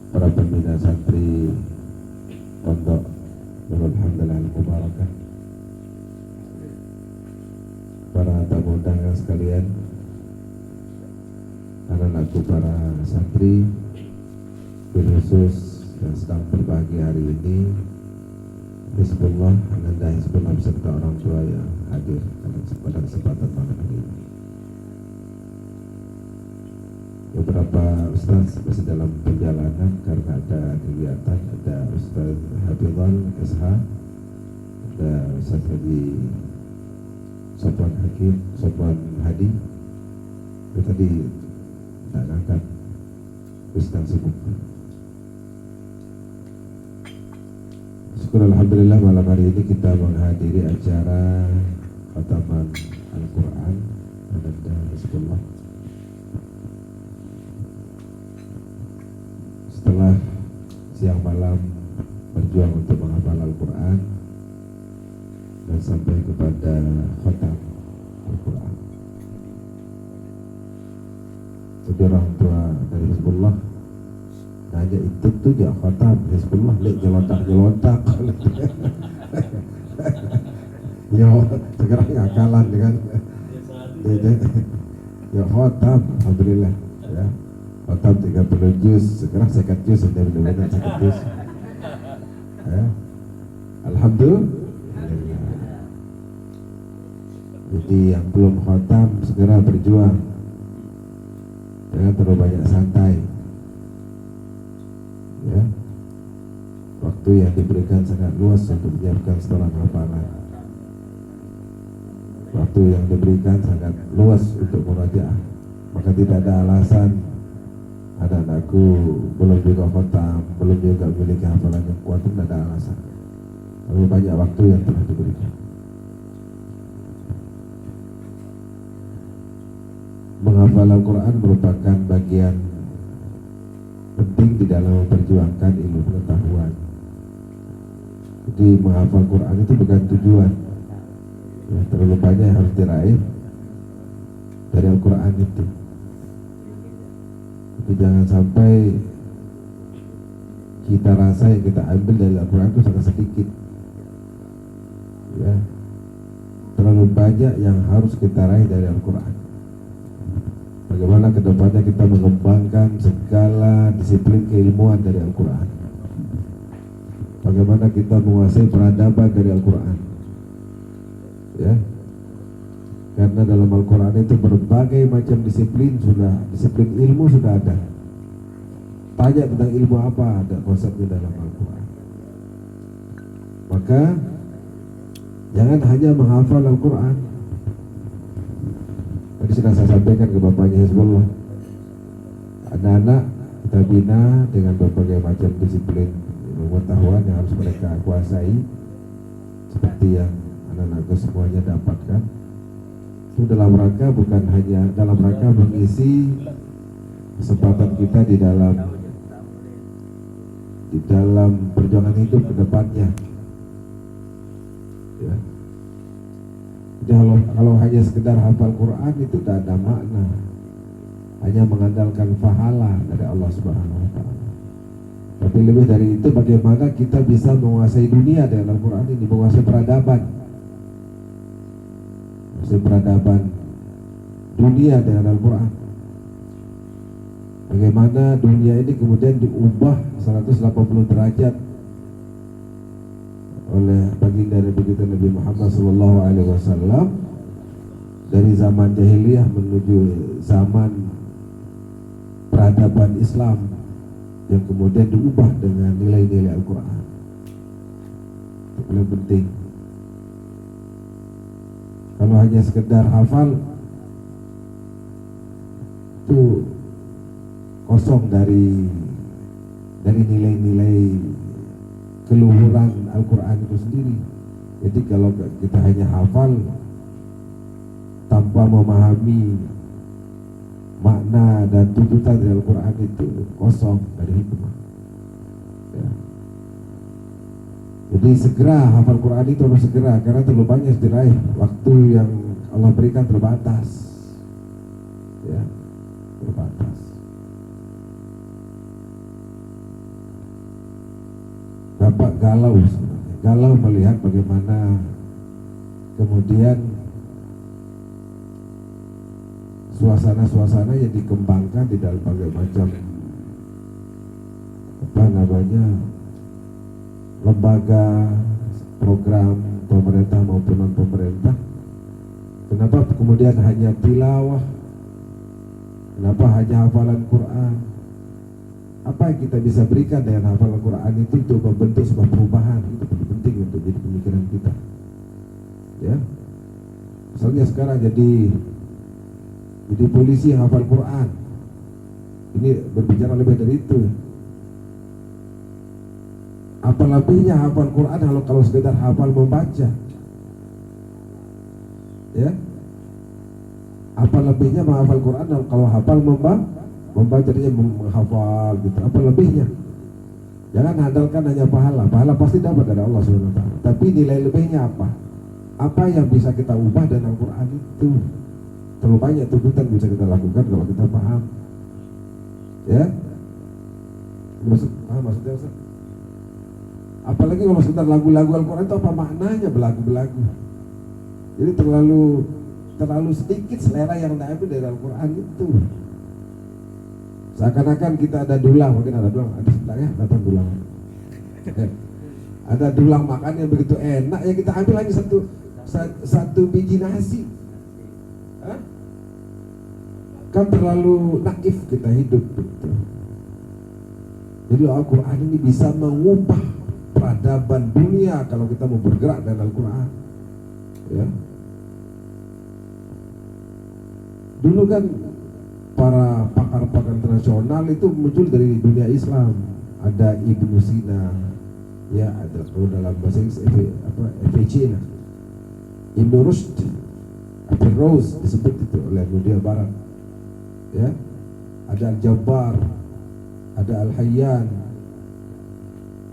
para pembina santri Pondok Nurul Hamdallah Al-Mubarakah, para tamu undangan sekalian, anak-anakku para santri, khusus yang sedang berbahagia hari ini, Hizbullah, Ananda Hizbullah beserta orang tua yang hadir pada kesempatan malam ini. Beberapa ustaz masih dalam perjalanan karena ada kegiatan. Ada Ustaz Hafizal SH, ada Ustaz Haji Sopwan Hakim, Sopwan Hadi. Itu tadi tak ngangkat, sedang sibuk. Syukur alhamdulillah malam hari ini kita menghadiri acara khataman Al-Quran Ananda Hizbullah. Setelah siang malam berjuang untuk menghafal Al-Quran dan sampai kepada khatam Al-Quran, jadi orang tua dari Hizbullah nanya, itu tuh ya khatam Hizbullah, lek jelontak ya sekarang ngakalan dengan ya khatam, alhamdulillah ya. Khatam 30 juz, sekarang 50 juz, sudah benar-benar 50 juz ya. Alhamdulillah. Jadi yang belum khatam segera berjuang, jangan terlalu banyak santai ya. Waktu yang diberikan sangat luas untuk menyiapkan setoran hafalan. Waktu yang diberikan sangat luas untuk murajaah. Maka tidak ada alasan anak-anakku belum juga khatam, belum juga memiliki hafalan yang kuat, itu tidak ada alasan. Lebih banyak waktu yang telah diberikan. Menghafal Al-Quran merupakan bagian penting di dalam memperjuangkan ilmu pengetahuan. Jadi menghafal Quran itu bukan tujuan ya, terlalu banyak yang harus diraih dari Al-Quran itu. Jadi jangan sampai kita rasa yang kita ambil dari Al-Quran itu sangat sedikit ya. Terlalu banyak yang harus kita raih dari Al-Quran. Bagaimana kedepannya kita mengembangkan segala disiplin keilmuan dari Al-Quran, bagaimana kita menguasai peradaban dari Al-Quran ya. Karena dalam Al-Quran itu berbagai macam disiplin ilmu sudah ada. Tanya tentang ilmu apa, ada konsepnya dalam Al-Quran. Maka jangan hanya menghafal Al-Quran. Tadi sudah saya sampaikan ke bapaknya Hizbullah, anak-anak kita bina dengan berbagai macam disiplin pengetahuan yang harus mereka kuasai, seperti yang anak-anakku semuanya dapatkan. Itu dalam rangka, bukan hanya dalam rangka mengisi kesempatan kita di dalam perjuangan hidup ke depannya ya. Jadi kalau hanya sekedar hafal Quran itu tidak ada makna, hanya mengandalkan pahala dari Allah Subhanahu wa Ta'ala. Tapi lebih dari itu, bagaimana kita bisa menguasai dunia dengan Al-Quran ini, menguasai peradaban dunia dengan Al-Quran. Bagaimana dunia ini kemudian diubah 180 derajat oleh baginda Nabi Muhammad SAW, dari zaman jahiliyah menuju zaman peradaban Islam yang kemudian diubah dengan nilai-nilai Al-Quran. Itu paling penting. Kalau hanya sekedar hafal itu kosong dari nilai-nilai keluhuran Al-Quran itu sendiri. Jadi kalau kita hanya hafal tanpa memahami makna dan tuntutan dari Al-Quran, itu kosong dari hikmah ya. Jadi segera hafal Quran itu harus segera, karena terlalu banyak diraih, waktu yang Allah berikan terbatas ya. galau sebenarnya. Galau melihat bagaimana kemudian suasana-suasana yang dikembangkan di dalam berbagai macam lembaga, program pemerintah maupun non pemerintah. Kenapa kemudian hanya tilawah? Kenapa hanya hafalan Quran? Apa yang kita bisa berikan dengan hafalan Quran itu untuk membentuk sebuah perubahan? Itu penting untuk jadi pemikiran kita. Ya, misalnya sekarang jadi polisi yang hafal Quran. Ini berbicara lebih dari itu. Apa lebihnya hafal Quran kalau sekedar hafal membaca? Ya, apa lebihnya menghafal Quran kalau hafal membaca dia menghafal gitu? Apa lebihnya? Jangan andalkan hanya pahala pasti dapat dari Allah SWT. Tapi nilai lebihnya apa? Apa yang bisa kita ubah dengan Al-Quran itu? Terlalu banyak tuntutan bisa kita lakukan kalau kita paham. Ya, maksudnya Ustaz? Apalagi kalau sekedar lagu-lagu Al-Quran itu apa maknanya belagu-belagu? Jadi terlalu sedikit selera yang diambil dari Al-Quran itu. Seakan-akan kita ada dulang, mungkin ada dulang, ada sebelahnya datang dulang. Ada dulang makan yang begitu enak, ya kita ambil lagi satu biji nasi. Hah? Kan terlalu naif kita hidup gitu. Jadi Al-Quran ini bisa mengubah peradaban dunia kalau kita mau bergerak dengan Al-Quran. Ya. Dulu kan para pakar-pakar internasional itu muncul dari dunia Islam. Ada Ibnu Sina, ya ada kalau dalam bahasa Inggris Avicenna, Ibnu Rushd, Averroes disebut itu oleh dunia Barat. Ya, ada Al-Jabbar, ada Al-Hayyan.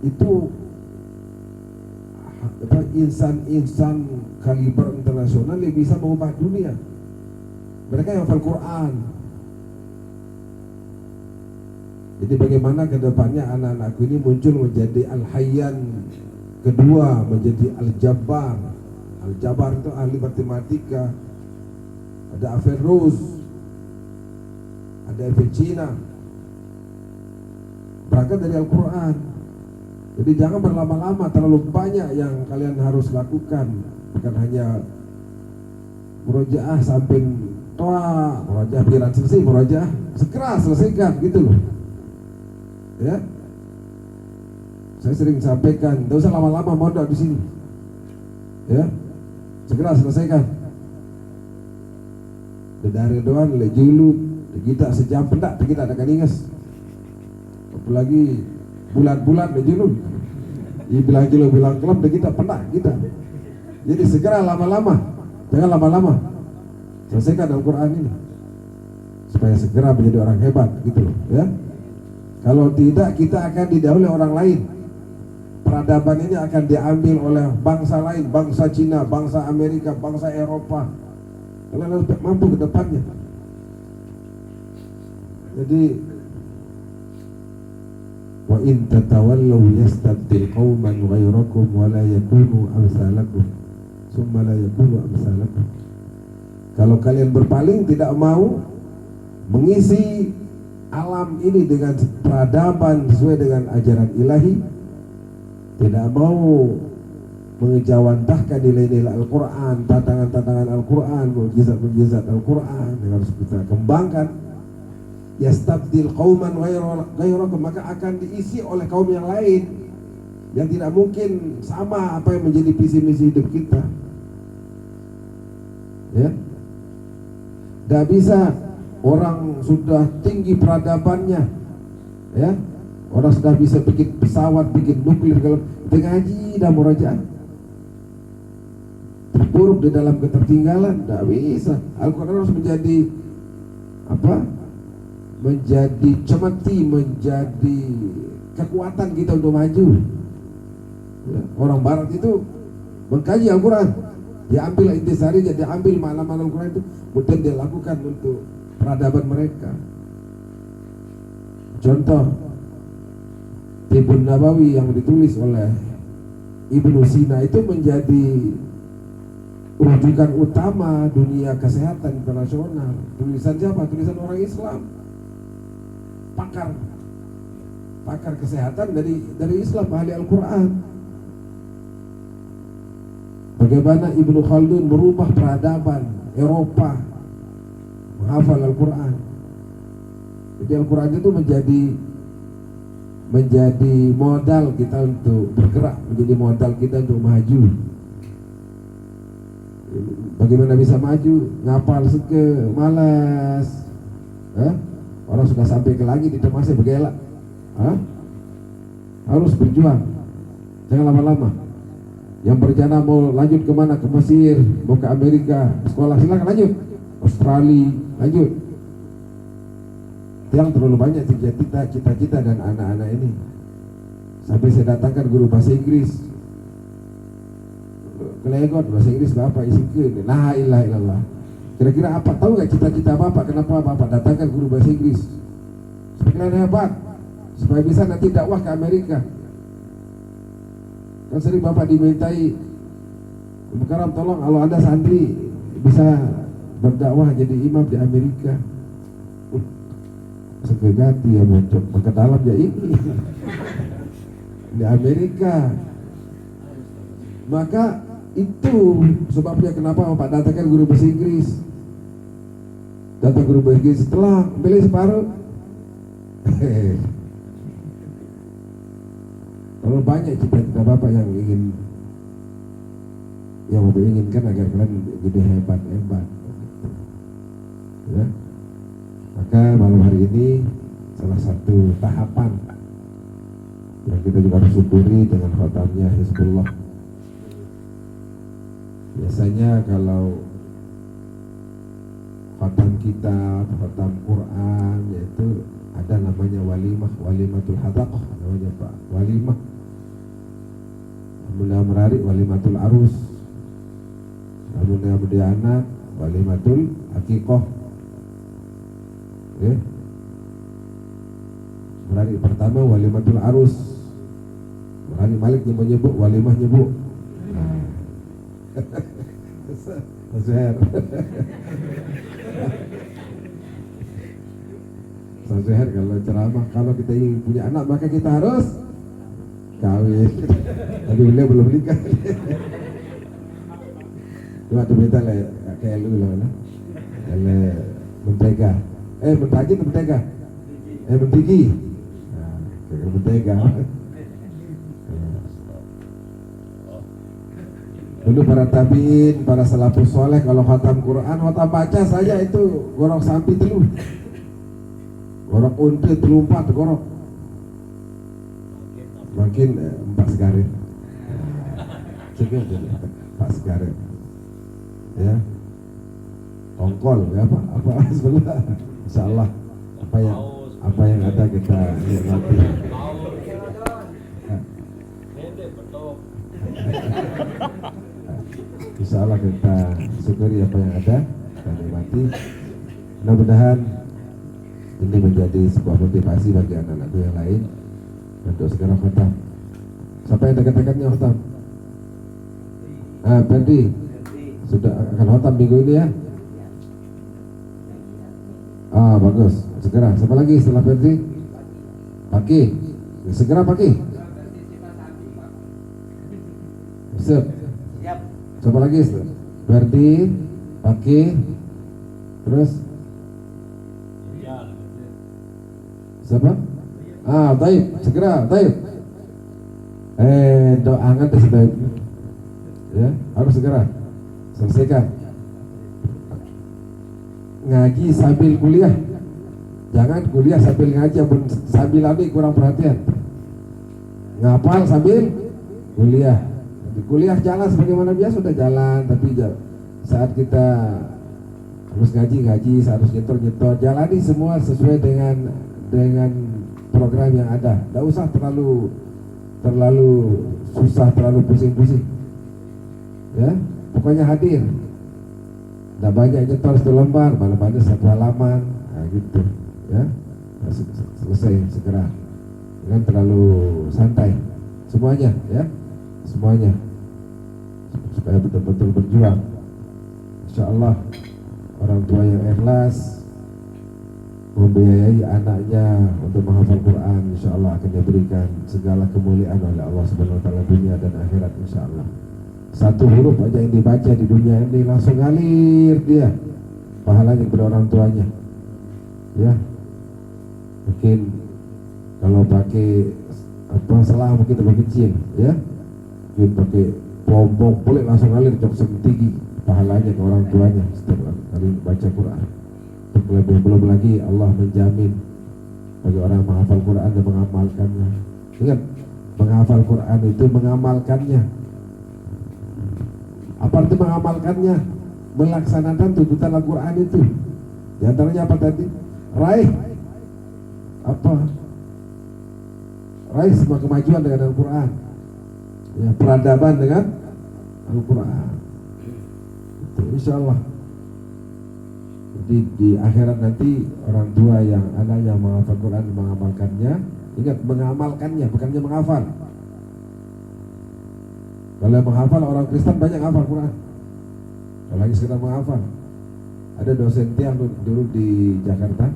Itu insan-insan kaliber internasional yang bisa mengubah dunia. Mereka yang hafal Quran. Jadi bagaimana ke depannya anak-anakku ini muncul menjadi Al-Hayyan kedua, menjadi Al-Jabbar. Al-Jabbar itu ahli matematika. Ada Averroes, ada Avicenna. Berangkat dari Al-Quran. Jadi jangan berlama-lama, terlalu banyak yang kalian harus lakukan. Bukan hanya murojaah sampai toa, murojaah pikiran selesai, murojaah segera selesaikan gitu loh. Ya, saya sering sampaikan, tidak usah lama-lama mondok di sini. Ya, segera selesaikan. Dari doan le julu, kita sejam pendak, kita ada kaningas. Apalagi bulan-bulan le julu, bilang julu bilang kelab, kita pendak kita. Jadi segera lama-lama, jangan lama-lama. Selesaikan Al-Quran ini supaya segera menjadi orang hebat gitu loh. Ya. Kalau tidak kita akan didahului orang lain. Peradaban ini akan diambil oleh bangsa lain, bangsa Cina, bangsa Amerika, bangsa Eropa. Kalian harus mampu ke depannya. Jadi wa in tatawallaw yastabdil qauman ghayrakum wa la yakunu amsalakum summa la yakunu amsalakum. Kalau kalian berpaling, tidak mau mengisi alam ini dengan peradaban sesuai dengan ajaran ilahi, tidak mau mengejawantahkan nilai-nilai Al-Quran, tantangan-tantangan Al-Quran, mukjizat-mukjizat Al-Quran yang harus kita kembangkan. Yastabdil qauman ghairakum, maka akan diisi oleh kaum yang lain yang tidak mungkin sama apa yang menjadi visi misi hidup kita. Ya, tidak bisa orang sudah tinggi peradabannya, ya, orang sudah bisa bikin pesawat, bikin nuklir, kalau ngaji dan murojaah terpuruk di dalam ketertinggalan, tidak bisa. Al-Quran harus menjadi apa? Menjadi cemeti, menjadi kekuatan kita untuk maju. Ya, orang Barat itu mengkaji Al-Quran, dia ambil intisarinya, dia ambil makna-makna Al-Quran itu, kemudian dia lakukan untuk peradaban mereka. Contoh, Tibun Nabawi yang ditulis oleh Ibnu Sina itu menjadi rujukan utama dunia kesehatan internasional. Tulisan siapa? Tulisan orang Islam, pakar kesehatan dari Islam, ahli Al-Quran. Bagaimana Ibnu Khaldun merubah peradaban Eropa menghafal Al-Quran. Jadi Al-Quran itu menjadi modal kita untuk bergerak, menjadi modal kita untuk maju. Bagaimana bisa maju? Ngapal seke, malas. Orang sudah sampai ke langit itu masih bergelak. Harus berjuang, jangan lama-lama. Yang berencana mau lanjut kemana? Ke Mesir, mau ke Amerika, sekolah, silakan lanjut. Australia, lanjut. Yang terlalu banyak cita-cita dan anak-anak ini. Sampai saya datangkan guru bahasa Inggris kelegot, bahasa Inggris Bapak isikan la ilaha illallah. Kira-kira apa? Tahu gak cita-cita Bapak? Kenapa Bapak datangkan guru bahasa Inggris? Supaya hebat, supaya bisa nanti dakwah ke Amerika. Kan sering Bapak dimintai, Karam tolong kalau ada santri bisa berdakwah jadi imam di Amerika. Segegati ya muncul, maka dalam ya ini di Amerika. Maka itu sebabnya kenapa Bapak datangkan guru bahasa Inggris. Datang guru bahasa Inggris setelah beli separuh. Kalau banyak cita-cita Bapak yang Bapak inginkan agar kalian jadi hebat. Ya. Maka malam hari ini salah satu tahapan yang kita juga harus syukuri dengan khatamnya Hizbullah. Biasanya kalau khatam kitab, khatam Quran, yaitu ada namanya walimatul hadaqah, namanya Pak walimah. Namun yang menarik walimatul arus, namun yang berdua anak walimatul hakikoh. Okay. Menarik pertama walimatul arus. Menarik Malik nyebut walimah nyebut. Zuhair kalau ceramah, kalau kita ingin punya anak maka kita harus kawin. Tapi beliau belum nikah. Cuma tuh minta lah kayak lu lah, mentega. Mentagi atau mentega? Mentigi. Kayak mentega. Dulu para tabiin, para salafus soleh kalau khatam Quran, khatam baca saja itu gorok sampi telu, gorok unti telu 4 gorok, makin 4 segarin, cukup jadi 4 segarin, ya, tongkol, ya apa sebelah, insyaallah apa yang ada kita nikmati. Insyaallah kita syukuri apa yang ada dan nikmati. Mudah-mudahan ini menjadi sebuah motivasi bagi anak-anakku yang lain untuk segera khatam. Siapa yang dekat-dekatnya khatam? Berarti sudah akan khatam minggu ini ya? Bagus, segera. Siapa lagi setelah Ferdi? Paki, segera Paki. Siap. Siapa lagi? Ferdi, Paki, terus siapa? Taib, segera, Taib. Doangan deh Taib. Ya, harus segera selesaikan. Ngaji sambil kuliah. Jangan kuliah sambil ngaji, sambil ambil kurang perhatian. Ngapal sambil kuliah. Kuliah jalan sebagaimana biasa sudah jalan, tapi saat kita harus ngaji, harus nyetor, jalani semua sesuai dengan program yang ada. Tidak usah terlalu susah, terlalu pusing-pusing. Ya, pokoknya hadir. Tidak banyak nyetor 1 lembar, malam-malam 1 halaman, gitu. Ya, selesai segera. jangan terlalu santai. Semuanya ya, semuanya supaya betul-betul berjuang. Insyaallah orang tua yang ikhlas membiayai anaknya untuk menghafal Quran, insyaallah akan diberikan segala kemuliaan oleh Allah Subhanahu wa taala dunia dan akhirat insyaallah. Satu huruf aja yang dibaca di dunia ini langsung ngalir dia pahalanya kepada orang tuanya. Ya. Mungkin kalau pakai selang mungkin terlalu kecil, ya. Mungkin pakai pompong boleh langsung ngalir jok tinggi pahalanya ke orang tuanya setiap kali baca Quran. Belum lagi Allah menjamin bagi orang yang menghafal Quran dan mengamalkannya. Ingat, menghafal Quran itu mengamalkannya. Apa itu mengamalkannya? Melaksanakan tuntutan Al-Quran itu. Di antaranya apa tadi? Raih semua kemajuan dengan Al-Quran, ya, peradaban dengan Al-Quran. Itu insyaallah. Jadi di akhirat nanti orang tua yang anaknya menghafal Quran mengamalkannya, ingat mengamalkannya bukannya menghafal. Kalau menghafal orang Kristen banyak hafal Quran, kalau lagi sekedar menghafal. Ada dosen yang dulu di Jakarta,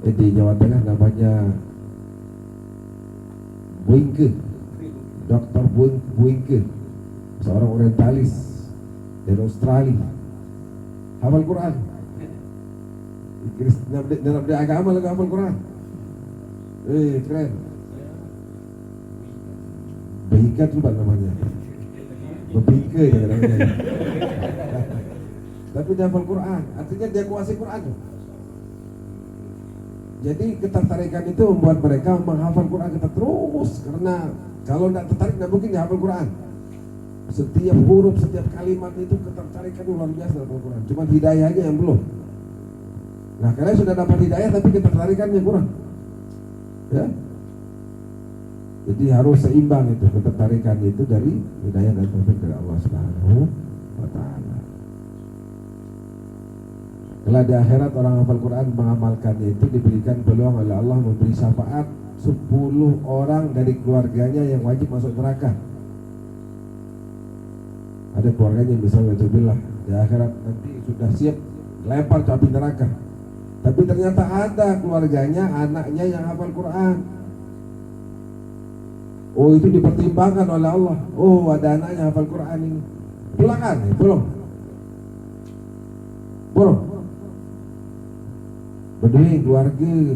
di Jawa Tengah, namanya Buingke, Dr. Buingke, seorang orientalis dari Australia, hafal Quran. Dalam dia agama lagi hafal Quran. Keren. Behikat juga namanya. Bebingke ya namanya. Tapi dia hafal Quran, artinya dia kuasai Quran. Jadi ketertarikan itu membuat mereka menghafal Quran kita terus, karena kalau tidak tertarik tidak mungkin dihafal Quran. Setiap huruf, setiap kalimat itu ketertarikan luar biasa dalam Quran. Cuma hidayahnya yang belum. Nah, kalian sudah dapat hidayah tapi ketertarikannya kurang. Ya. Jadi harus seimbang itu, ketertarikan itu dari hidayah dan taufik dari Allah Subhanahu wa taala. Kalau di akhirat orang hafal Quran mengamalkannya itu diberikan peluang oleh Allah memberi syafaat 10 orang dari keluarganya yang wajib masuk neraka. Ada keluarganya misalnya Alhamdulillah di akhirat nanti sudah siap lempar ke api neraka, tapi ternyata ada keluarganya, anaknya yang hafal Quran. Oh, itu dipertimbangkan oleh Allah. Oh, ada anaknya hafal Quran ini. Pulangan, belum. Berdua keluarga,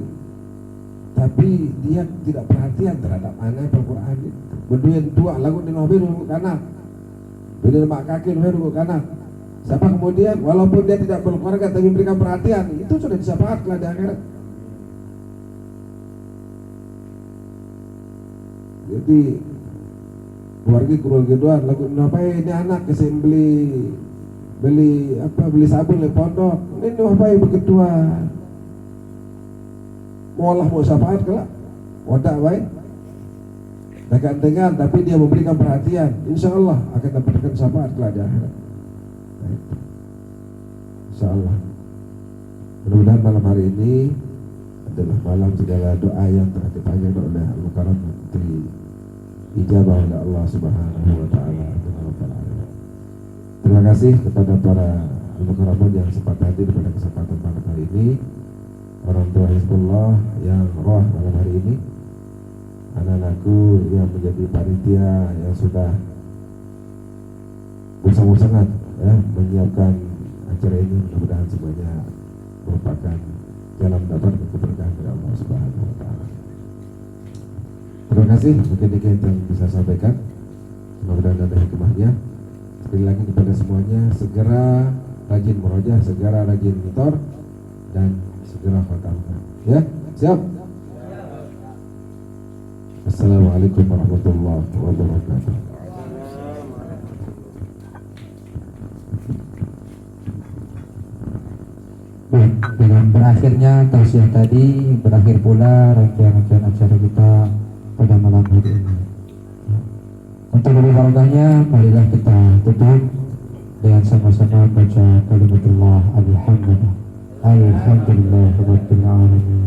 tapi dia tidak perhatian terhadap anak hafal Quran. Berdua tua lagu di mobil kanan, berdua mak kaki mobil kanan. Siapa kemudian walaupun dia tidak berkeluarga tapi memberikan perhatian, itu sudah disyafaatkan di akhirat. Jadi keluarga doang lagu ngapain ini anak kesem beli sabun di pondok ini ngapain begituan mau syafaat kelak wadah baik tak dengar tapi dia memberikan perhatian, insya Allah akan dapatkan syafaat kelak di akhirat. Insya Allah. Mudah-mudahan malam hari ini adalah malam segala doa yang telah dipanjang oleh Al-Mukarram diijabah oleh Allah Subhanahu wa taala. Terima kasih kepada para Al-Mukarramun yang sempat hadir pada kesempatan malam hari ini, orang tua Hizbullah yang roh malam hari ini, anak-anakku yang menjadi panitia yang sudah bersama-sama ya menyiapkan acara ini. Mudah-mudahan semuanya merupakan jalan mendapatkan keberkahan dari Allah Subhanahu wa taala. Terima kasih, mungkin ini yang bisa sampaikan. Mudah-mudahan ada hikmahnya. Sekali lagi kepada semuanya, segera rajin murojaah, segera rajin ngitor, dan segera khatamkan. Ya, siap? Assalamualaikum warahmatullahi wabarakatuh. Dengan berakhirnya tausiah tadi, berakhir pula rangkaian acara kita pada malam hari ini. Untuk lebih barokahnya, marilah kita tutup dengan sama-sama baca kalimatullah alhamdulillah rabbil alamin.